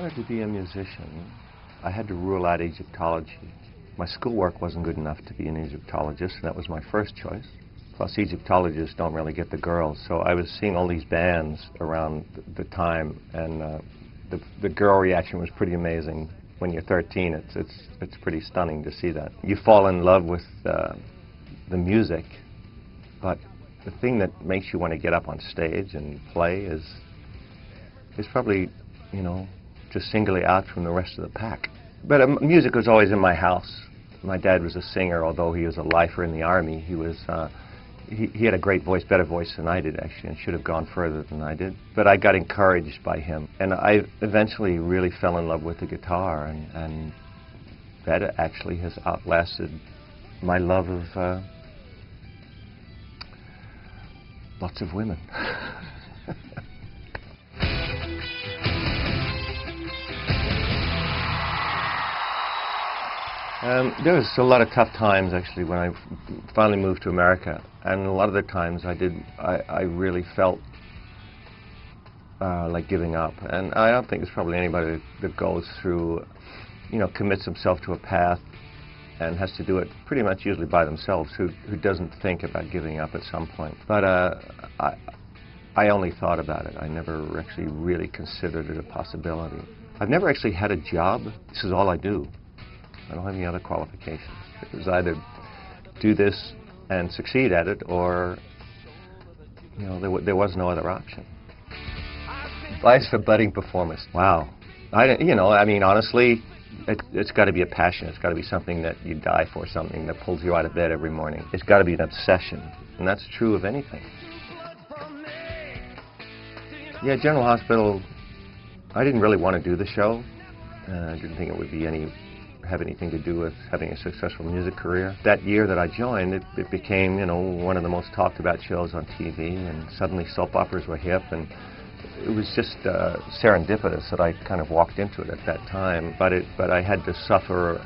wanted to be a musician, I had to rule out Egyptology. My schoolwork wasn't good enough to be an Egyptologist, and that was my first choice. Plus, Egyptologists don't really get the girls, so I was seeing all these bands around the time, and the girl reaction was pretty amazing. When you're 13, it's pretty stunning to see that. You fall in love with the music, but the thing that makes you want to get up on stage and play is probably, you know, to single it out from the rest of the pack. But music was always in my house. My dad was a singer, although he was a lifer in the Army. He was he had a great voice, better voice than I did, actually, and should have gone further than I did. But I got encouraged by him, and I eventually really fell in love with the guitar, and that actually has outlasted my love of lots of women. There was a lot of tough times, actually, when I finally moved to America, and a lot of the times I really felt like giving up. And I don't think there's probably anybody that goes through, you know, commits himself to a path and has to do it pretty much usually by themselves, who doesn't think about giving up at some point. But I only thought about it. I never actually really considered it a possibility. I've never actually had a job. This is all I do. I don't have any other qualifications. It was either do this and succeed at it, or, you know, there was no other option. Advice for budding performers. Wow. You know, I mean, honestly, it's got to be a passion. It's got to be something that you die for, something that pulls you out of bed every morning. It's got to be an obsession, and that's true of anything. Yeah, General Hospital, I didn't really want to do the show. I didn't think it would be have anything to do with having a successful music career. That year that I joined, it became, you know, one of the most talked about shows on TV, and suddenly soap operas were hip, and it was just serendipitous that I kind of walked into it at that time. But I had to suffer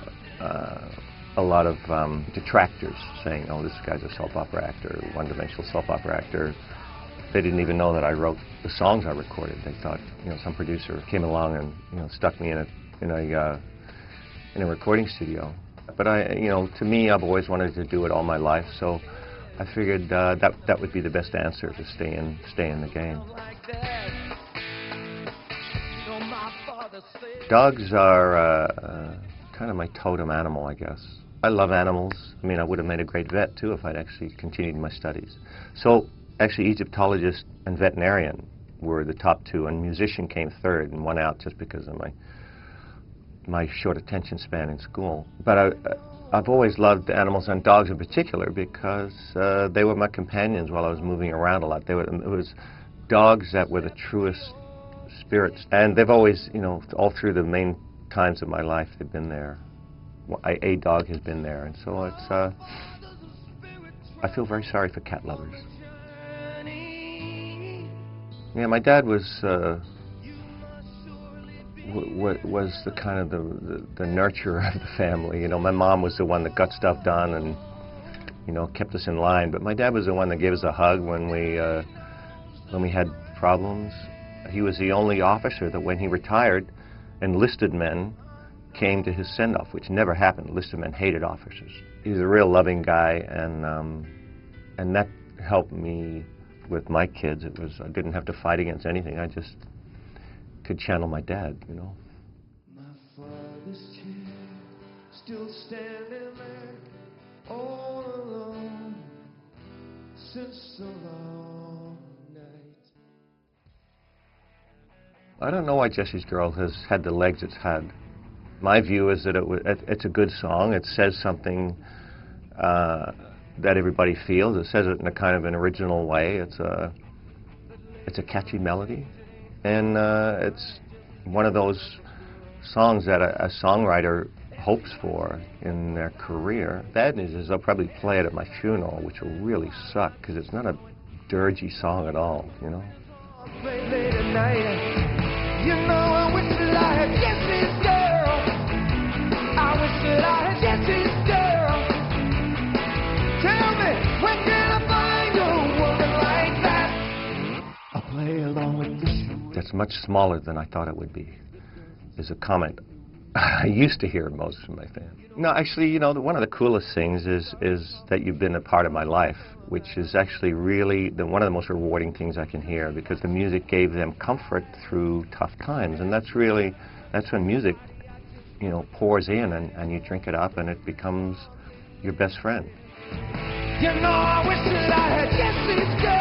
a lot of detractors saying, oh, this guy's a soap opera actor, one-dimensional soap opera actor. They didn't even know that I wrote the songs I recorded. They thought, you know, some producer came along and, you know, stuck me in a recording studio. But you know, to me, I've always wanted to do it all my life, so I figured that would be the best answer, to stay in the game. Dogs are kind of my totem animal, I guess. I love animals. I mean, I would have made a great vet too if I'd actually continued my studies. So actually, Egyptologist and veterinarian were the top two, and musician came third and won out just because of my short attention span in school. But I've always loved animals, and dogs in particular, because they were my companions while I was moving around a lot. It was dogs that were the truest spirits, and they've always, you know, all through the main times of my life, they've been there. Well, a dog has been there, and so it's. I feel very sorry for cat lovers. Yeah, my dad was the kind of the nurturer of the family. You know, my mom was the one that got stuff done and, you know, kept us in line. But my dad was the one that gave us a hug when we had problems. He was the only officer that, when he retired, enlisted men came to his send-off, which never happened. Enlisted men hated officers. He was a real loving guy, and that helped me with my kids. I didn't have to fight against anything. I just could channel my dad, you know. My father's chair, still standing there, all alone, since the long night. I don't know why Jesse's Girl has had the legs it's had. My view is that it's a good song. It says something that everybody feels. It says it in a kind of an original way. It's a catchy melody. And it's one of those songs that a songwriter hopes for in their career. Bad news is they'll probably play it at my funeral, which will really suck, because it's not a dirgy song at all, you know? You know, I wish that I had Jesse's girl. I wish that I had Jesse's girl. Tell me, when can I find a woman like that? I'll play along with this. That's much smaller than I thought it would be. is a comment I used to hear most from my fans. No, actually, you know, one of the coolest things is that you've been a part of my life, which is actually really one of the most rewarding things I can hear, because the music gave them comfort through tough times, and that's when music, you know, pours in, and you drink it up, and it becomes your best friend. You know, I wish that I had yesterday's girl.